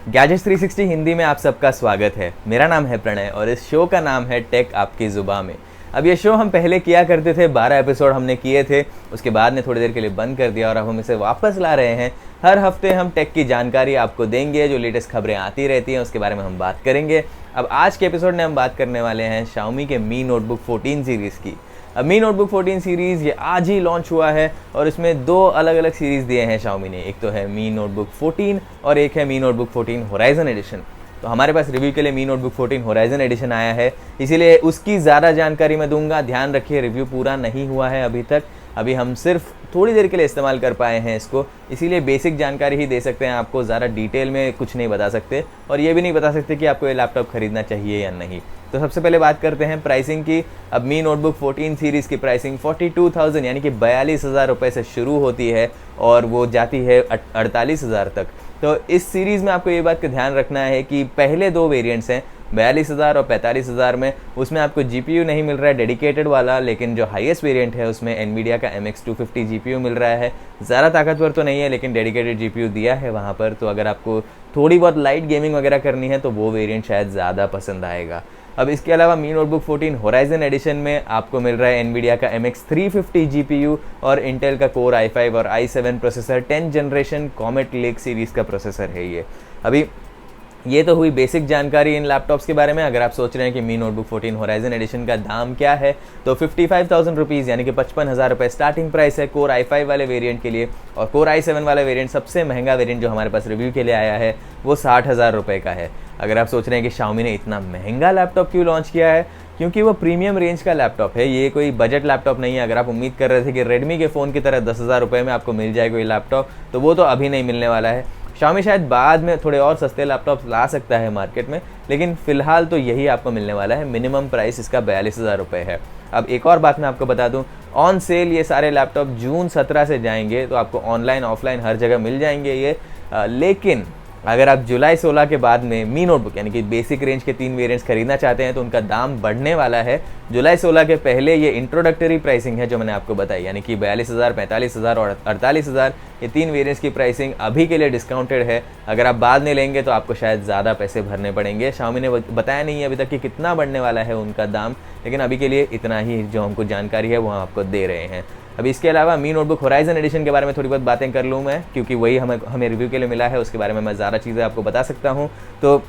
Gadgets 360 Hindi में आप सबका स्वागत है। मेरा नाम है प्रणय और इस शो का नाम है टेक आपकी ज़ुबान में। अब ये शो हम पहले किया करते थे, 12 एपिसोड हमने किए थे, उसके बाद ने थोड़ी देर के लिए बंद कर दिया और अब हम इसे वापस ला रहे हैं। हर हफ्ते हम टेक की जानकारी आपको देंगे, जो लेटेस्ट खबरें आती रहती हैं उसके बारे में हम बात करेंगे। अब आज के एपिसोड में हम बात करने वाले हैं Xiaomi के Mi Notebook 14 सीरीज़ की। अब Mi Notebook 14 सीरीज़ ये आज ही लॉन्च हुआ है और इसमें दो अलग अलग सीरीज़ दिए हैं Xiaomi ने। एक तो है Mi Notebook 14 और एक है Mi Notebook 14 Horizon एडिशन। तो हमारे पास रिव्यू के लिए Mi Notebook 14 Horizon एडिशन आया है, इसीलिए उसकी ज़्यादा जानकारी मैं दूंगा। ध्यान रखिए, रिव्यू पूरा नहीं हुआ है अभी तक, अभी हम सिर्फ थोड़ी देर के लिए इस्तेमाल कर पाए हैं इसको, इसीलिए बेसिक जानकारी ही दे सकते हैं आपको, ज़्यादा डिटेल में कुछ नहीं बता सकते और ये भी नहीं बता सकते कि आपको ये लैपटॉप खरीदना चाहिए या नहीं। तो सबसे पहले बात करते हैं प्राइसिंग की। अब Mi Notebook 14 सीरीज़ की प्राइसिंग 42,000 यानी कि 42,000 रुपये से शुरू होती है और वो जाती है 48,000 तक। तो इस सीरीज़ में आपको ये बात का ध्यान रखना है कि पहले दो वेरिएंट्स हैं 42,000 और 45,000 में, उसमें आपको GPU नहीं मिल रहा है डेडिकेटेड वाला, लेकिन जो हाईएस्ट वेरिएंट है उसमें NVIDIA का MX250 GPU मिल रहा है। ज़्यादा ताकतवर तो नहीं है लेकिन डेडिकेटेड GPU दिया है वहाँ पर, तो अगर आपको थोड़ी बहुत लाइट गेमिंग वगैरह करनी है तो वो वेरिएंट शायद ज़्यादा पसंद आएगा। अब इसके अलावा Mi Notebook 14 Horizon एडिशन में आपको मिल रहा है NVIDIA का MX350 GPU और Intel का Core i5 और i7 processor, 10th generation Comet Lake series का प्रोसेसर है ये। अभी ये तो हुई बेसिक जानकारी इन लैपटॉप्स के बारे में। अगर आप सोच रहे हैं कि Mi Notebook 14 Horizon एडिशन का दाम क्या है, तो 55,000 रुपीज़ यानी कि 55,000 रुपये स्टार्टिंग प्राइस है Core i5 वाले वेरिएंट के लिए। और Core i7 वाला वेरिएंट, सबसे महंगा वेरिएंट जो हमारे पास रिव्यू के लिए आया है, वो 60,000 रुपये का है। अगर आप सोच रहे हैं कि Xiaomi ने इतना महंगा लैपटॉप क्यों लॉन्च किया है, क्योंकि वो प्रीमियम रेंज का लैपटॉप है, ये कोई बजट लैपटॉप नहीं है। अगर आप उम्मीद कर रहे थे कि Redmi के फ़ोन की तरह 10,000 रुपये में आपको मिल जाए कोई लैपटॉप, तो वो तो अभी नहीं मिलने वाला है। Xiaomi शायद बाद में थोड़े और सस्ते लैपटॉप ला सकता है मार्केट में, लेकिन फ़िलहाल तो यही आपको मिलने वाला है। मिनिमम प्राइस इसका 42,000 रुपये है। अब एक और बात मैं आपको बता दूं, ऑन सेल ये सारे लैपटॉप जून 17 से जाएंगे, तो आपको ऑनलाइन ऑफलाइन हर जगह मिल जाएंगे ये। लेकिन अगर आप जुलाई 16 के बाद में Mi Notebook यानी कि बेसिक रेंज के 3 वेरिएंट्स खरीदना चाहते हैं तो उनका दाम बढ़ने वाला है। जुलाई 16 के पहले ये इंट्रोडक्टरी प्राइसिंग है जो मैंने आपको बताई, यानी कि 42,000, 45,000 और 48,000, ये 3 वेरिएंट्स की प्राइसिंग अभी के लिए डिस्काउंटेड है। अगर आप बाद में लेंगे तो आपको शायद ज़्यादा पैसे भरने पड़ेंगे। Xiaomi ने बताया नहीं है अभी तक कि कितना बढ़ने वाला है उनका दाम, लेकिन अभी के लिए इतना ही जो हमको जानकारी है वो हम आपको दे रहे हैं। अभी इसके अलावा Mi Notebook Horizon एडिशन के बारे में थोड़ी बहुत बातें कर लूँ मैं, क्योंकि वही हमें रिव्यू के लिए मिला है, उसके बारे में मैं ज़्यादा चीज़ें आपको बता सकता हूँ। तो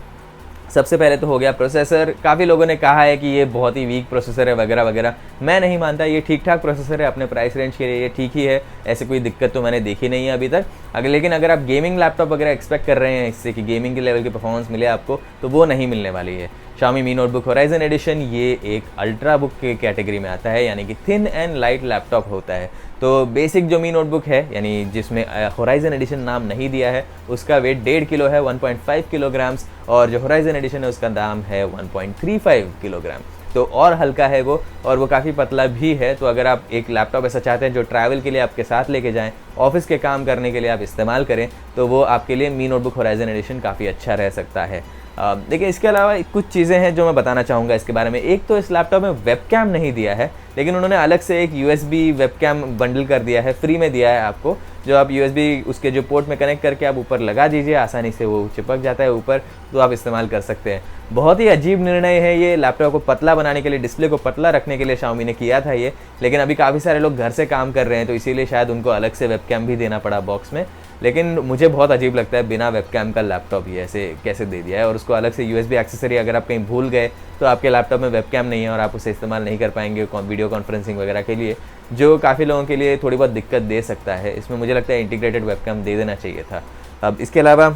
सबसे पहले तो हो गया प्रोसेसर। काफ़ी लोगों ने कहा है कि ये बहुत ही वीक प्रोसेसर है वगैरह वगैरह, मैं नहीं मानता। ये ठीक ठाक प्रोसेसर है अपने प्राइस रेंज के लिए, ये ठीक ही है, ऐसे कोई दिक्कत तो मैंने देखी नहीं है अभी तक। लेकिन अगर आप गेमिंग लैपटॉप वगैरह एक्सपेक्ट कर रहे हैं इससे कि गेमिंग के लेवल की परफॉर्मेंस मिले आपको, तो वो नहीं मिलने वाली है। Xiaomi Mi Notebook Horizon edition ये एक अल्ट्रा बुक के कैटेगरी में आता है, यानी कि थिन एंड लाइट लैपटॉप होता है। तो बेसिक जो Mi Notebook है, यानी जिसमें Horizon एडिशन नाम नहीं दिया है, उसका वेट 1.5 किलो है, 1.5 किलोग्राम्स, और जो Horizon एडिशन है उसका दाम है 1.35 किलोग्राम। तो और हल्का है वो, और वो काफ़ी पतला भी है। तो अगर आप एक लैपटॉप ऐसा चाहते हैं जो ट्रैवल के लिए आपके साथ लेके जाएं, ऑफिस के काम करने के लिए आप इस्तेमाल करें, तो वो आपके लिए Mi Notebook Horizon एडिशन काफ़ी अच्छा रह सकता है। देखिए, इसके अलावा कुछ चीज़ें हैं जो मैं बताना चाहूँगा इसके बारे में। एक तो इस लैपटॉप में वेबकैम नहीं दिया है, लेकिन उन्होंने अलग से एक USB वेबकैम बंडल कर दिया है, फ्री में दिया है आपको, जो आप USB उसके जो पोर्ट में कनेक्ट करके आप ऊपर लगा दीजिए, आसानी से वो चिपक जाता है ऊपर, तो आप इस्तेमाल कर सकते हैं। बहुत ही अजीब निर्णय है ये, लैपटॉप को पतला बनाने के लिए, डिस्प्ले को पतला रखने के लिए Xiaomi ने किया था ये, लेकिन अभी काफ़ी सारे लोग घर से काम कर रहे हैं तो इसीलिए शायद उनको अलग से वेबकैम भी देना पड़ा बॉक्स में। लेकिन मुझे बहुत अजीब लगता है बिना वेबकैम का लैपटॉप ये ऐसे कैसे दे दिया है, और उसको अलग से USB एक्सेसरी अगर आप कहीं भूल गए तो आपके लैपटॉप में वेबकैम नहीं है और आप उसे इस्तेमाल नहीं कर पाएंगे वीडियो कॉन्फ्रेंसिंग वगैरह के लिए, जो काफ़ी लोगों के लिए थोड़ी बहुत दिक्कत दे सकता है। इसमें मुझे लगता है इंटीग्रेटेड वेबकैम दे देना चाहिए था। अब इसके अलावा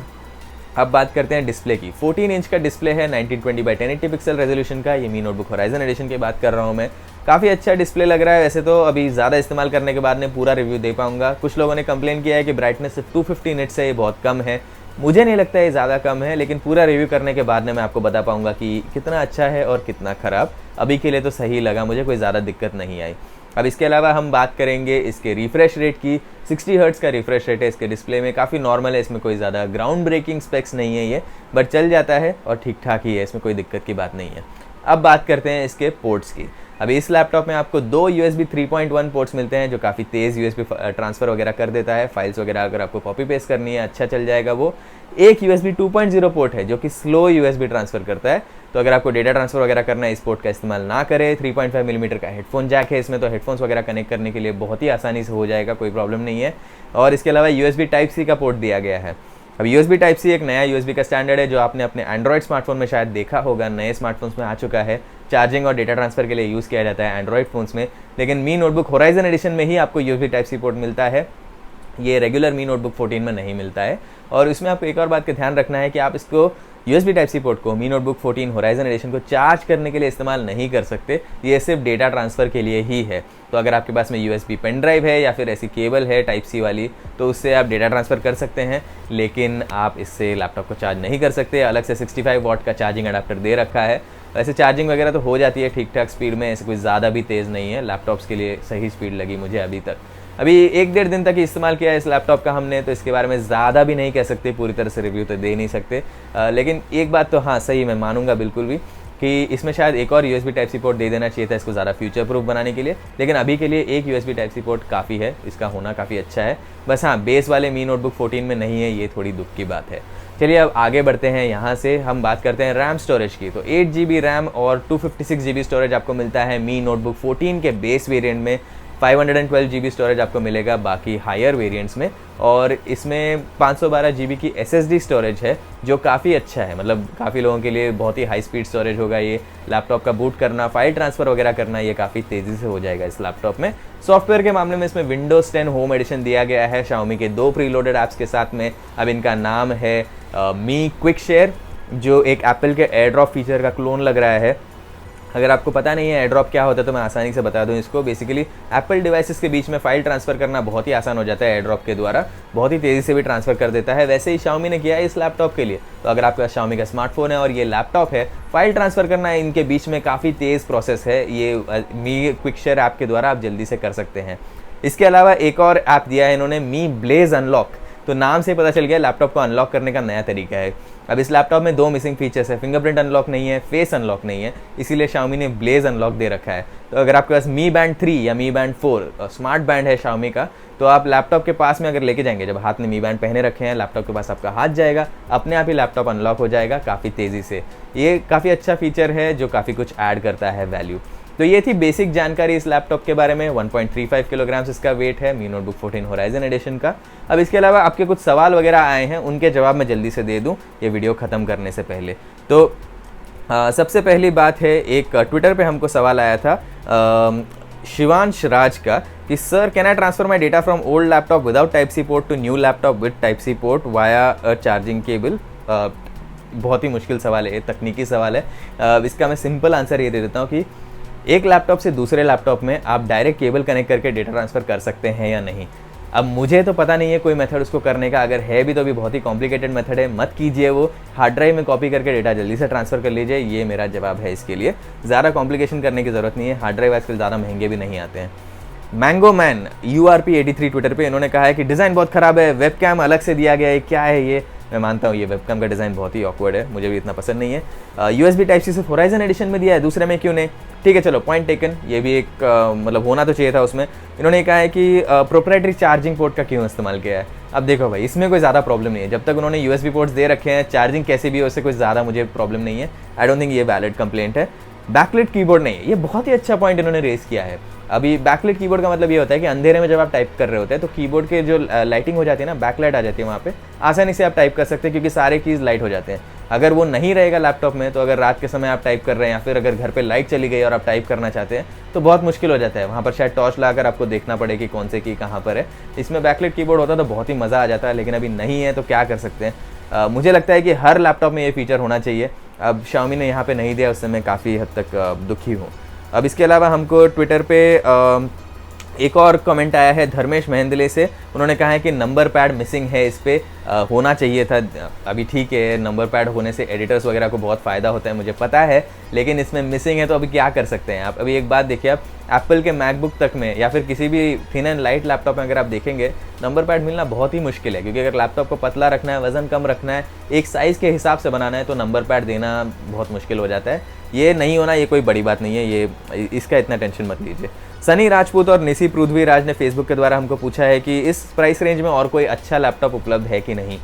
अब बात करते हैं डिस्प्ले की। 14 इंच का डिस्प्ले है 1920x1080 पिक्सल रेजोल्यूशन का, ये Mi Notebook Horizon एडिशन की बात कर रहा हूँ मैं। काफ़ी अच्छा डिस्प्ले लग रहा है। वैसे तो अभी ज़्यादा इस्तेमाल करने के बाद में पूरा रिव्यू दे पाऊंगा। कुछ लोगों ने कंप्लेन किया है कि ब्राइटनेस सिर्फ 250 निट्स है, ये बहुत कम है। मुझे नहीं लगता ये ज़्यादा कम है, लेकिन पूरा रिव्यू करने के बाद में मैं आपको बता पाऊंगा कि कितना अच्छा है और कितना ख़राब। अभी के लिए तो सही लगा मुझे, कोई ज़्यादा दिक्कत नहीं आई। अब इसके अलावा हम बात करेंगे इसके रिफ्रेश रेट की। 60 हर्ट्ज़ का रिफ्रेश रेट है इसके डिस्प्ले में, काफ़ी नॉर्मल है, इसमें कोई ज़्यादा ग्राउंड ब्रेकिंग स्पेक्स नहीं है ये, बट चल जाता है और ठीक ठाक ही है, इसमें कोई दिक्कत की बात नहीं है। अब बात करते हैं इसके पोर्ट्स की। अभी इस लैपटॉप में आपको 2 USB 3.1 पोर्ट्स मिलते हैं जो काफ़ी तेज़ USB ट्रांसफ़र वगैरह कर देता है। फाइल्स वगैरह अगर आपको कॉपी पेस्ट करनी है अच्छा चल जाएगा वो। एक USB 2.0 पोर्ट है जो कि स्लो USB ट्रांसफ़र करता है, तो अगर आपको डेटा ट्रांसफ़र वगैरह करना है इस पोर्ट का इस्तेमाल ना करें। 3.5 मिलीमीटर का हेडफोन जैक है इसमें, तो हेडफोन्स वगैरह कनेक्ट करने के लिए बहुत ही आसानी से हो जाएगा, कोई प्रॉब्लम नहीं है। और इसके अलावा USB Type-C का पोर्ट दिया गया है। अब USB Type-C एक नया USB का स्टैंडर्ड है जो आपने अपने एंड्रॉयड स्मार्टफोन में शायद देखा होगा, नए स्मार्टफोन्स में आ चुका है। चार्जिंग और डेटा ट्रांसफ़र के लिए यूज़ किया जाता है एंड्रॉयड फ़ोन्स में, लेकिन मी नोटबुक होराइजन एडिशन में ही आपको USB Type-C पोर्ट मिलता है। ये रेगुलर मी नोटबुक 14 में नहीं मिलता है। और इसमें आपको एक और बात का ध्यान रखना है कि आप इसको USB Type-C पोर्ट को मी नोटबुक 14 होराइजन एडिशन को चार्ज करने के लिए इस्तेमाल नहीं कर सकते, ये सिर्फ डेटा ट्रांसफ़र के लिए ही है। तो अगर आपके पास में USB पेन ड्राइव है या फिर ऐसी केबल है Type-C वाली, तो उससे आप डेटा ट्रांसफ़र कर सकते हैं, लेकिन आप इससे लैपटॉप को चार्ज नहीं कर सकते। अलग से 65 वाट का चार्जिंग अडाप्टर दे रखा है। वैसे चार्जिंग वगैरह तो हो जाती है ठीक ठाक स्पीड में, ऐसे कोई ज़्यादा भी तेज़ नहीं है। लैपटॉप्स के लिए सही स्पीड लगी मुझे अभी तक। अभी 1-1.5 दिन तक ही इस्तेमाल किया है इस लैपटॉप का हमने, तो इसके बारे में ज़्यादा भी नहीं कह सकते, पूरी तरह से रिव्यू तो दे नहीं सकते। लेकिन एक बात तो हाँ सही मैं मानूंगा बिल्कुल भी कि इसमें शायद एक और USB Type-C पोर्ट दे देना चाहिए था इसको ज़्यादा फ्यूचर प्रूफ बनाने के लिए, लेकिन अभी के लिए एक USB Type-C पोर्ट काफ़ी है, इसका होना काफ़ी अच्छा है। बस हाँ, बेस वाले मी नोटबुक 14 में नहीं है, ये थोड़ी दुख की बात है। चलिए अब आगे बढ़ते हैं, यहाँ से हम बात करते हैं रैम स्टोरेज की। तो 8 GB रैम और 256 GB स्टोरेज आपको मिलता है मी नोटबुक 14 के बेस वेरिएंट में। 512 GB स्टोरेज आपको मिलेगा बाकी हायर वेरिएंट्स में, और इसमें 512 GB की SSD स्टोरेज है जो काफ़ी अच्छा है, मतलब काफ़ी लोगों के लिए बहुत ही हाई स्पीड स्टोरेज होगा ये। लैपटॉप का बूट करना, फाइल ट्रांसफ़र वगैरह करना ये काफ़ी तेज़ी से हो जाएगा इस लैपटॉप में। सॉफ्टवेयर के मामले में इसमें विंडोज़ 10 होम एडिशन दिया गया है Xiaomi के 2 प्रीलोडेड ऐप्स के साथ में। अब इनका नाम है मी क्विक शेयर, जो एक एप्पल के एयर ड्रॉप फीचर का क्लोन लग रहा है। अगर आपको पता नहीं है एयर ड्रॉप क्या होता है तो मैं आसानी से बता दूं इसको। बेसिकली एप्पल डिवाइसेस के बीच में फाइल ट्रांसफ़र करना बहुत ही आसान हो जाता है एयर ड्रॉप के द्वारा, बहुत ही तेज़ी से भी ट्रांसफ़र कर देता है। वैसे ही Xiaomi ने किया है इस लैपटॉप के लिए। तो अगर आपके पास Xiaomi का स्मार्टफोन है और ये लैपटॉप है, फाइल ट्रांसफ़र करना है इनके बीच में काफ़ी तेज़ प्रोसेस है, ये मी क्विक शेयर ऐप के द्वारा आप जल्दी से कर सकते हैं। इसके अलावा एक और ऐप दिया है इन्होंने, मी ब्लेज अनलॉक। तो नाम से पता चल गया लैपटॉप को अनलॉक करने का नया तरीका है। अब इस लैपटॉप में 2 मिसिंग फीचर्स है, फिंगरप्रिंट अनलॉक नहीं है, फेस अनलॉक नहीं है, इसीलिए Xiaomi ने ब्लेज अनलॉक दे रखा है। तो अगर आपके पास मी बैंड 3 या मी बैंड 4 स्मार्ट बैंड है Xiaomi का, तो आप लैपटॉप के पास में अगर लेके जाएंगे, जब हाथ में मी बैंड पहने रखे हैं, लैपटॉप के पास आपका हाथ जाएगा, अपने आप ही लैपटॉप अनलॉक हो जाएगा काफ़ी तेज़ी से। ये काफ़ी अच्छा फीचर है जो काफ़ी कुछ ऐड करता है वैल्यू। तो ये थी बेसिक जानकारी इस लैपटॉप के बारे में। 1.35 किलोग्राम्स इसका वेट है मी नोटबुक 14 होराइजन एडिशन का। अब इसके अलावा आपके कुछ सवाल वगैरह आए हैं, उनके जवाब मैं जल्दी से दे दूं ये वीडियो ख़त्म करने से पहले। तो सबसे पहली बात है, एक ट्विटर पे हमको सवाल आया था शिवांश राज का कि sir can I transfer my data from old laptop without Type-C port to new laptop with Type-C port via a charging cable. बहुत ही मुश्किल सवाल है, तकनीकी सवाल है। इसका मैं सिंपल आंसर ये दे देता हूँ कि एक लैपटॉप से दूसरे लैपटॉप में आप डायरेक्ट केबल कनेक्ट करके डेटा ट्रांसफ़र कर सकते हैं या नहीं। अब मुझे तो पता नहीं है कोई मेथड उसको करने का, अगर है भी तो भी बहुत ही कॉम्प्लिकेटेड मेथड है, मत कीजिए वो। हार्ड ड्राइव में कॉपी करके डेटा जल्दी से ट्रांसफ़र कर लीजिए, ये मेरा जवाब है इसके लिए। ज़्यादा कॉम्प्लिकेशन करने की ज़रूरत नहीं है, हार्ड ड्राइव आजकल ज़्यादा महंगे भी नहीं आते हैं। मैंगो मैन URP83 ट्विटर पे इन्होंने कहा है कि डिज़ाइन बहुत ख़राब है, वेबकैम अलग से दिया गया है, क्या है ये। मैं मानता हूँ ये वेबकैम का डिज़ाइन बहुत ही ऑकवर्ड है, मुझे भी इतना पसंद नहीं है। USB Type-C सिर्फ होराइजन एडिशन में दिया है, दूसरे में क्यों नहीं। ठीक है चलो, पॉइंट टेकन, ये भी एक मतलब होना तो चाहिए था उसमें। इन्होंने कहा है कि प्रोप्राइटरी चार्जिंग पोर्ट का क्यों इस्तेमाल किया है। अब देखो भाई, इसमें कोई ज़्यादा प्रॉब्लम नहीं है, जब तक उन्होंने USB पोर्ट्स दे रखे हैं, चार्जिंग कैसे भी हो, उससे कोई ज़्यादा मुझे प्रॉब्लम नहीं है। आई डोंट थिंक ये वैलिड कंप्लेंट है। बैकलिट कीबोर्ड नहीं, ये बहुत ही अच्छा पॉइंट इन्होंने रेस किया है। अभी बैकलाइट कीबोर्ड का मतलब ये होता है कि अंधेरे में जब आप टाइप कर रहे होते हैं तो कीबोर्ड के जो लाइटिंग हो जाती है ना, बैकलाइट आ जाती है, वहाँ पे आसानी से आप टाइप कर सकते हैं क्योंकि सारे कीज़ लाइट हो जाते हैं। अगर वो नहीं रहेगा लैपटॉप में, तो अगर रात के समय आप टाइप कर रहे हैं या फिर अगर घर पे लाइट चली गई और आप टाइप करना चाहते हैं तो बहुत मुश्किल हो जाता है। वहाँ पर शायद टॉर्च लाकर आपको देखना पड़े कि कौन से की कहाँ पर है। इसमें बैकलाइट कीबोर्ड होता तो बहुत ही मज़ा आ जाता है, लेकिन अभी नहीं है तो क्या कर सकते हैं। मुझे लगता है कि हर लैपटॉप में ये फीचर होना चाहिए। अब Xiaomi ने यहाँ पे नहीं दिया, उससे मैं काफ़ी हद तक दुखी हूँ। अब इसके अलावा हमको ट्विटर पे एक और कमेंट आया है धर्मेश महेंद्रले से, उन्होंने कहा है कि नंबर पैड मिसिंग है, इस पे होना चाहिए था। अभी ठीक है, नंबर पैड होने से एडिटर्स वगैरह को बहुत फ़ायदा होता है, मुझे पता है, लेकिन इसमें मिसिंग है तो अभी क्या कर सकते हैं आप। अभी एक बात देखिए, आप एप्पल के मैकबुक तक में या फिर किसी भी थिन एंड लाइट लैपटॉप में अगर आप देखेंगे नंबर पैड मिलना बहुत ही मुश्किल है, क्योंकि अगर लैपटॉप को पतला रखना है, वज़न कम रखना है, एक साइज़ के हिसाब से बनाना है तो नंबर पैड देना बहुत मुश्किल हो जाता है। ये नहीं होना ये कोई बड़ी बात नहीं है, ये इसका इतना टेंशन मत लीजिए। सनी राजपूत और निसी पृथ्वीराज ने फेसबुक के द्वारा हमको पूछा है कि इस प्राइस रेंज में और कोई अच्छा लैपटॉप उपलब्ध है कि नहीं।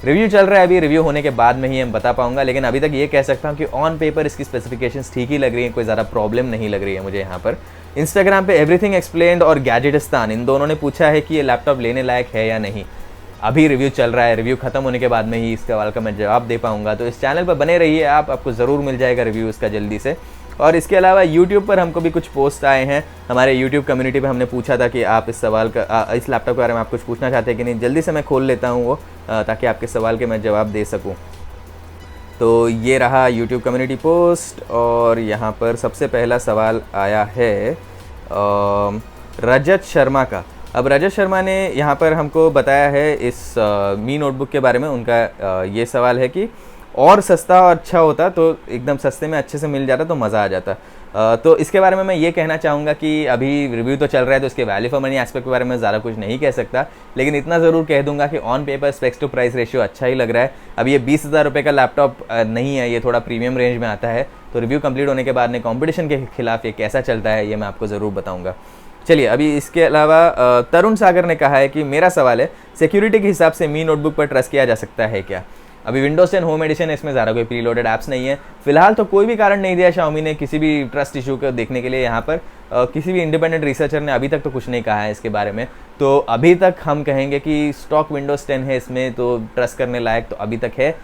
रिव्यू चल रहा है, अभी रिव्यू होने के बाद में ही हम बता पाऊंगा, लेकिन अभी तक ये कह सकता हूँ कि ऑन पेपर इसकी स्पेसिफिकेशंस ठीक ही लग रही है, कोई ज़्यादा प्रॉब्लम नहीं लग रही है मुझे यहाँ पर। इंस्टाग्राम पे एवरीथिंग एक्सप्लेन्ड और गैजेटिस्तान, इन दोनों ने पूछा है कि ये लैपटॉप लेने लायक है या नहीं। अभी रिव्यू चल रहा है, रिव्यू खत्म होने के बाद में ही इस सवाल का मैं जवाब दे पाऊंगा, तो इस चैनल पर बने रहिए आप, आपको ज़रूर मिल जाएगा रिव्यू इसका जल्दी से। और इसके अलावा YouTube पर हमको भी कुछ पोस्ट आए हैं, हमारे YouTube कम्युनिटी पे हमने पूछा था कि आप इस सवाल का इस लैपटॉप के बारे में आप कुछ पूछना चाहते हैं कि नहीं। जल्दी से मैं खोल लेता हूँ वो, ताकि आपके सवाल के मैं जवाब दे सकूँ। तो ये रहा YouTube कम्युनिटी पोस्ट, और यहाँ पर सबसे पहला सवाल आया है रजत शर्मा का। अब रजत शर्मा ने यहाँ पर हमको बताया है इस मी नोटबुक के बारे में। उनका ये सवाल है कि और सस्ता और अच्छा होता तो एकदम सस्ते में अच्छे से मिल जाता तो मज़ा आ जाता। तो इसके बारे में मैं ये कहना चाहूँगा कि अभी रिव्यू तो चल रहा है तो इसके वैल्यू फॉर मनी एस्पेक्ट के बारे में ज़्यादा कुछ नहीं कह सकता, लेकिन इतना ज़रूर कह दूंगा कि on paper specs to price ratio अच्छा ही लग रहा है। अब ये 20,000 रुपये का लैपटॉप नहीं है, ये थोड़ा प्रीमियम रेंज में आता है, तो रिव्यू कंप्लीट होने के बाद में कॉम्पिटिशन के खिलाफ ये कैसा चलता है ये मैं आपको ज़रूर बताऊँगा। चलिए, अभी इसके अलावा तरुण सागर ने कहा है कि मेरा सवाल है सिक्योरिटी के हिसाब से मी नोटबुक पर ट्रस्ट किया जा सकता है क्या। अभी विंडोज 10 होम एडिशन है, इसमें ज़्यादा कोई प्रीलोडेड ऐप्स नहीं है। फिलहाल तो कोई भी कारण नहीं दिया Xiaomi ने किसी भी ट्रस्ट इशू को देखने के लिए। यहाँ पर किसी भी इंडिपेंडेंट रिसर्चर ने अभी तक तो कुछ नहीं कहा है इसके बारे में। तो अभी तक हम कहेंगे कि स्टॉक विंडोज 10 है, इसमें तो ट्रस्ट करने लायक तो अभी तक है,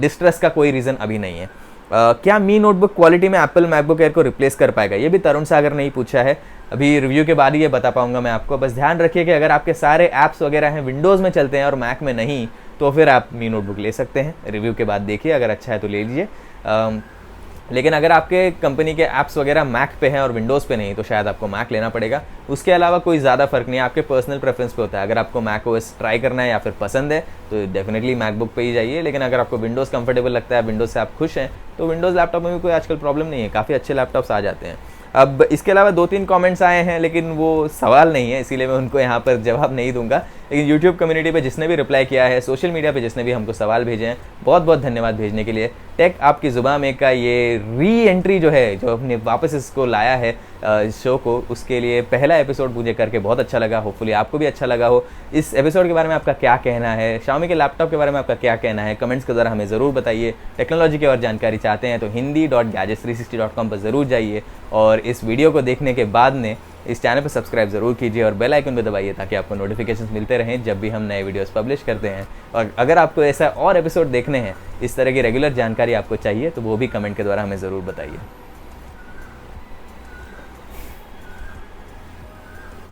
डिस्ट्रस्ट का कोई रीज़न अभी नहीं है। क्या मी नोटबुक क्वालिटी में एप्पल मैकबुक एयर को रिप्लेस कर पाएगा, ये भी तरुण सागर ने ही पूछा है। अभी रिव्यू के बाद ही ये बता पाऊंगा मैं आपको। बस ध्यान रखिए कि अगर आपके सारे ऐप्स वगैरह हैं विंडोज़ में चलते हैं और मैक में नहीं, तो फिर आप मी नोटबुक ले सकते हैं। रिव्यू के बाद देखिए, अगर अच्छा है तो ले लीजिए। लेकिन अगर आपके कंपनी के ऐप्स वगैरह मैक पे हैं और विंडोज़ पे नहीं, तो शायद आपको मैक लेना पड़ेगा। उसके अलावा कोई ज़्यादा फ़र्क नहीं है, आपके पर्सनल प्रेफरेंस पे होता है। अगर आपको मैक ओएस ट्राई करना है या फिर पसंद है तो डेफिनेटली मैकबुक पे ही जाइए, लेकिन अगर आपको विंडोज़ कंफर्टेबल लगता है, विंडोज़ से आप खुश हैं, तो विंडोज़ लैपटॉप में भी कोई आजकल प्रॉब्लम नहीं है, काफ़ी अच्छे लैपटॉप्स आ जाते हैं। अब इसके अलावा 2-3 कमेंट्स आए हैं, लेकिन वो सवाल नहीं है, इसीलिए मैं उनको यहाँ पर जवाब नहीं दूंगा। लेकिन यूट्यूब कम्युनिटी पे जिसने भी रिप्लाई किया है, सोशल मीडिया पे जिसने भी हमको सवाल भेजे हैं, बहुत बहुत धन्यवाद भेजने के लिए। टेक आपकी ज़ुबान में का ये री एंट्री जो है, जो अपने वापस इसको लाया है इस शो को, उसके लिए पहला एपिसोड मुझे करके बहुत अच्छा लगा। होपफुली आपको भी अच्छा लगा हो। इस एपिसोड के बारे में आपका क्या कहना है, Xiaomi के लैपटॉप के बारे में आपका क्या कहना है, कमेंट्स के द्वारा हमें ज़रूर बताइए। टेक्नोलॉजी की और जानकारी चाहते हैं तो hindi.gadgets360.com पर ज़रूर जाइए, और इस वीडियो को देखने के बाद में इस चैनल पर सब्सक्राइब ज़रूर कीजिए और बेल आइकन भी दबाइए, ताकि आपको नोटिफिकेशंस मिलते रहें जब भी हम नए वीडियोस पब्लिश करते हैं। और अगर आपको ऐसा और एपिसोड देखने हैं, इस तरह की रेगुलर जानकारी आपको चाहिए, तो वो भी कमेंट के द्वारा हमें ज़रूर बताइए।